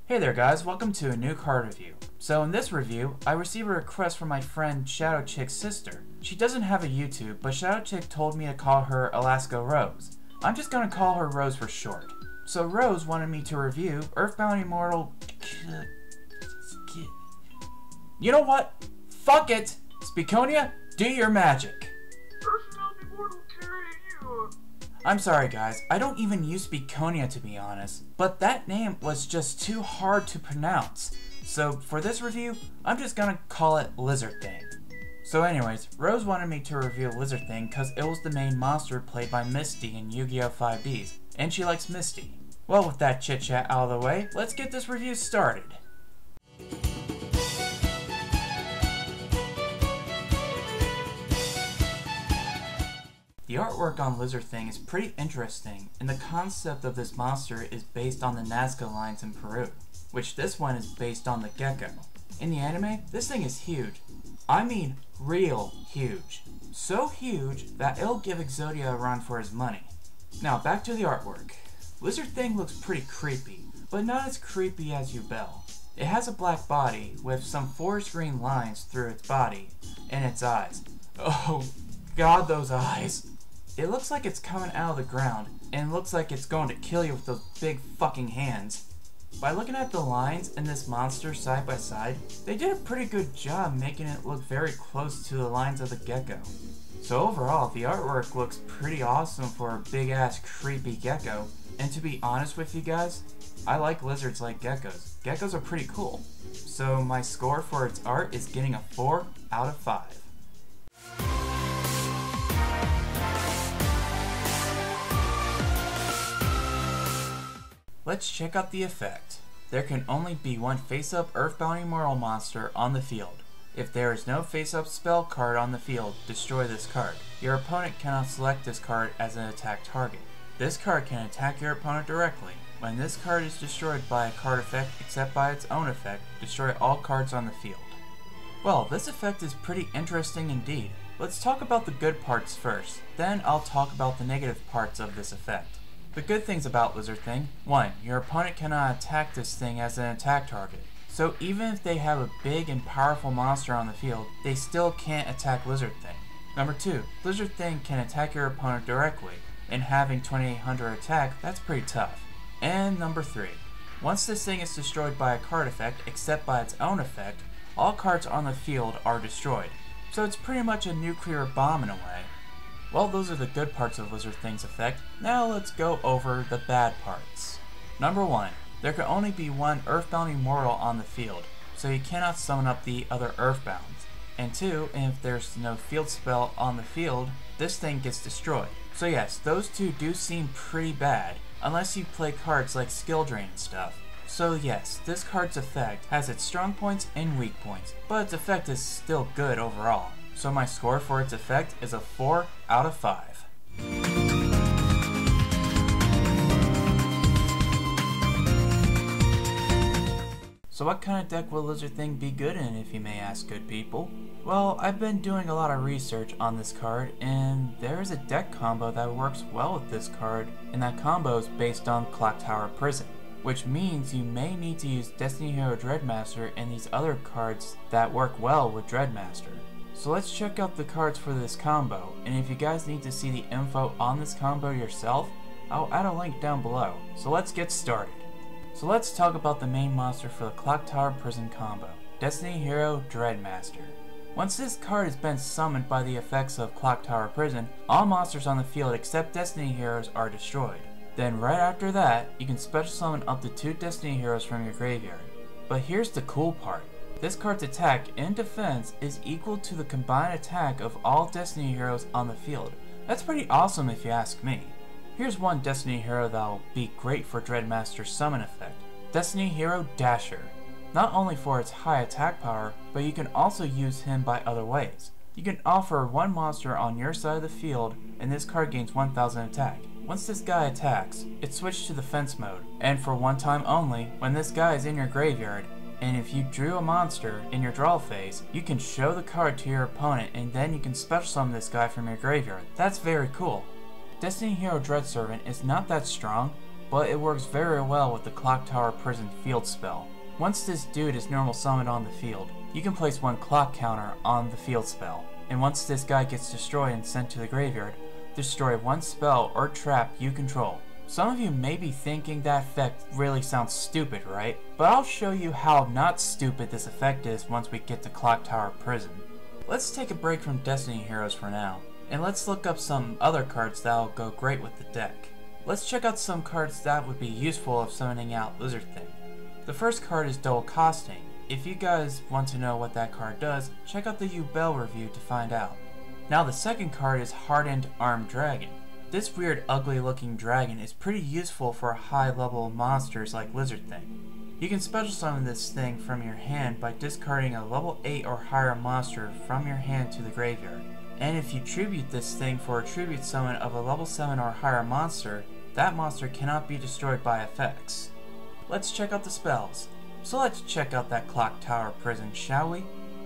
Hey there guys, welcome to a new card review. So in this review, I received a request from my friend Shadowchick's sister. She doesn't have a YouTube, but Shadowchick told me to call her Alaska Rose. I'm just gonna call her Rose for short. So Rose wanted me to review Earthbound Immortal... You know what? Fuck it! Speakonia, do your magic! Earthbound Immortal Ccarayhua. I'm sorry guys, I don't even use Speakonia to be honest, but that name was just too hard to pronounce. So for this review, I'm just gonna call it Lizard Thing. So anyways, Rose wanted me to review Lizard Thing because it was the main monster played by Misty in Yu-Gi-Oh! 5Ds, and she likes Misty. Well, with that chit chat out of the way, let's get this review started. The artwork on Lizard Thing is pretty interesting, and the concept of this monster is based on the Nazca lines in Peru, which this one is based on the gecko. In the anime, this thing is huge. I mean real huge. So huge that it'll give Exodia a run for his money. Now back to the artwork. Lizard Thing looks pretty creepy, but not as creepy as Duel. It has a black body with some forest green lines through its body and its eyes. Oh god, those eyes! It looks like it's coming out of the ground, and looks like it's going to kill you with those big fucking hands. By looking at the lines and this monster side by side, they did a pretty good job making it look very close to the lines of the gecko. So overall, the artwork looks pretty awesome for a big ass creepy gecko, and to be honest with you guys, I like lizards like geckos. Geckos are pretty cool. So my score for its art is getting a 4 out of 5. Let's check out the effect. There can only be one face-up Earthbound Immortal monster on the field. If there is no face-up spell card on the field, destroy this card. Your opponent cannot select this card as an attack target. This card can attack your opponent directly. When this card is destroyed by a card effect except by its own effect, destroy all cards on the field. Well, this effect is pretty interesting indeed. Let's talk about the good parts first, then I'll talk about the negative parts of this effect. The good things about Lizard Thing: 1. Your opponent cannot attack this thing as an attack target. So even if they have a big and powerful monster on the field, they still can't attack Lizard Thing. Number 2. Lizard Thing can attack your opponent directly, and having 2800 attack, that's pretty tough. And number 3. Once this thing is destroyed by a card effect except by its own effect, all cards on the field are destroyed. So it's pretty much a nuclear bomb in a way. Well, those are the good parts of Lizard Thing's effect. Now let's go over the bad parts. Number 1. There can only be one Earthbound Immortal on the field, so you cannot summon up the other Earthbounds. And 2, if there's no field spell on the field, this thing gets destroyed. So yes, those two do seem pretty bad, unless you play cards like Skill Drain and stuff. So yes, this card's effect has its strong points and weak points, but its effect is still good overall. So my score for its effect is a 4 out of 5. So what kind of deck will Lizard Thing be good in, if you may ask, good people? Well, I've been doing a lot of research on this card, and there is a deck combo that works well with this card, and that combo is based on Clock Tower Prison, which means you may need to use Destiny Hero Dreadmaster and these other cards that work well with Dreadmaster. So let's check out the cards for this combo, and if you guys need to see the info on this combo yourself, I'll add a link down below. So let's get started. So let's talk about the main monster for the Clock Tower Prison combo, Destiny Hero Dreadmaster. Once this card has been summoned by the effects of Clock Tower Prison, all monsters on the field except Destiny Heroes are destroyed. Then right after that, you can special summon up to 2 Destiny Heroes from your graveyard. But here's the cool part. This card's attack and defense is equal to the combined attack of all Destiny Heroes on the field. That's pretty awesome if you ask me. Here's one Destiny Hero that'll be great for Dreadmaster's summon effect. Destiny Hero Dasher. Not only for its high attack power, but you can also use him by other ways. You can offer one monster on your side of the field, and this card gains 1000 attack. Once this guy attacks, it switches to defense mode, and for one time only, when this guy is in your graveyard, and if you drew a monster in your draw phase, you can show the card to your opponent and then you can special summon this guy from your graveyard. That's very cool. Destiny Hero Dread Servant is not that strong, but it works very well with the Clock Tower Prison field spell. Once this dude is normal summoned on the field, you can place one clock counter on the field spell, and once this guy gets destroyed and sent to the graveyard, destroy one spell or trap you control. Some of you may be thinking that effect really sounds stupid, right? But I'll show you how not stupid this effect is once we get to Clock Tower Prison. Let's take a break from Destiny Heroes for now, and let's look up some other cards that'll go great with the deck. Let's check out some cards that would be useful of summoning out Lizard Thing. The first card is Double Costing. If you guys want to know what that card does, check out the Bell review to find out. Now the second card is Hardened Armed Dragon. This weird ugly looking dragon is pretty useful for high level monsters like Lizard Thing. You can special summon this thing from your hand by discarding a level 8 or higher monster from your hand to the graveyard. And if you tribute this thing for a tribute summon of a level 7 or higher monster, that monster cannot be destroyed by effects. Let's check out the spells. So let's check out that Clock Tower Prison, shall we?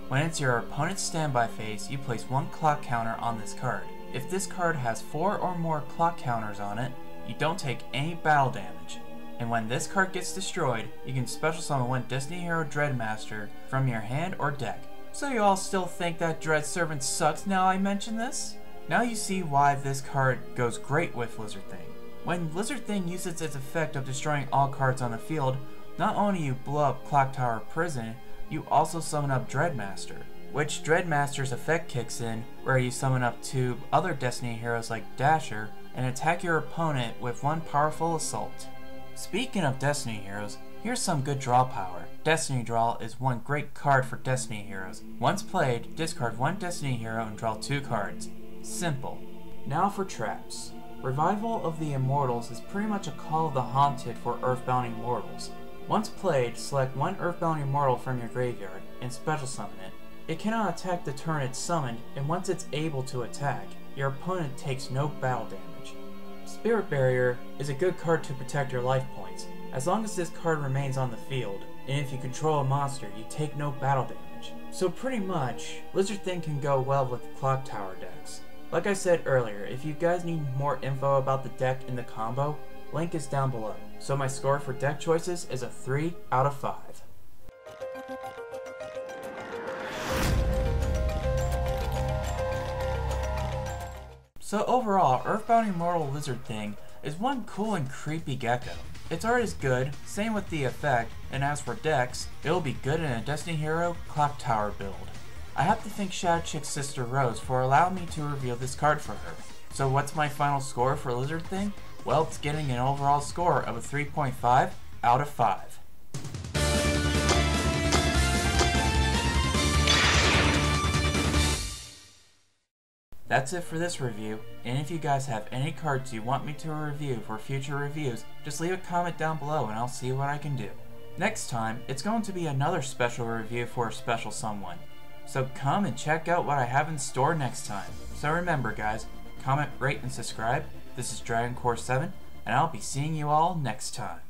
When it's your opponent's standby phase, you place one clock counter on this card. If this card has 4 or more clock counters on it, you don't take any battle damage. And when this card gets destroyed, you can special summon one Destiny Hero Dreadmaster from your hand or deck. So you all still think that Dread Servant sucks now I mention this? Now you see why this card goes great with Lizard Thing. When Lizard Thing uses its effect of destroying all cards on the field, not only you blow up Clock Tower Prison, you also summon up Dreadmaster, which Dreadmaster's effect kicks in where you summon up 2 other Destiny heroes like Dasher and attack your opponent with one powerful assault. Speaking of Destiny heroes, here's some good draw power. Destiny Draw is one great card for Destiny heroes. Once played, discard one Destiny hero and draw 2 cards. Simple. Now for traps. Revival of the Immortals is pretty much a Call of the Haunted for Earthbound Immortals. Once played, select one Earthbound Immortal from your graveyard and special summon it. It cannot attack the turn it's summoned, and once it's able to attack, your opponent takes no battle damage. Spirit Barrier is a good card to protect your life points, as long as this card remains on the field, and if you control a monster, you take no battle damage. So pretty much, Lizard Thing can go well with the Clock Tower decks. Like I said earlier, if you guys need more info about the deck and the combo, link is down below. So my score for deck choices is a 3 out of 5. So overall, Earthbound Immortal Lizard Thing is one cool and creepy gecko. Its art is good, same with the effect, and as for decks, it'll be good in a Destiny Hero Clock Tower build. I have to thank Shadowchick's sister Rose for allowing me to reveal this card for her. So what's my final score for Lizard Thing? Well, it's getting an overall score of a 3.5 out of 5. That's it for this review, and if you guys have any cards you want me to review for future reviews, just leave a comment down below and I'll see what I can do. Next time, it's going to be another special review for a special someone. So come and check out what I have in store next time. So remember guys, comment, rate, and subscribe. This is Dragon Core 7, and I'll be seeing you all next time.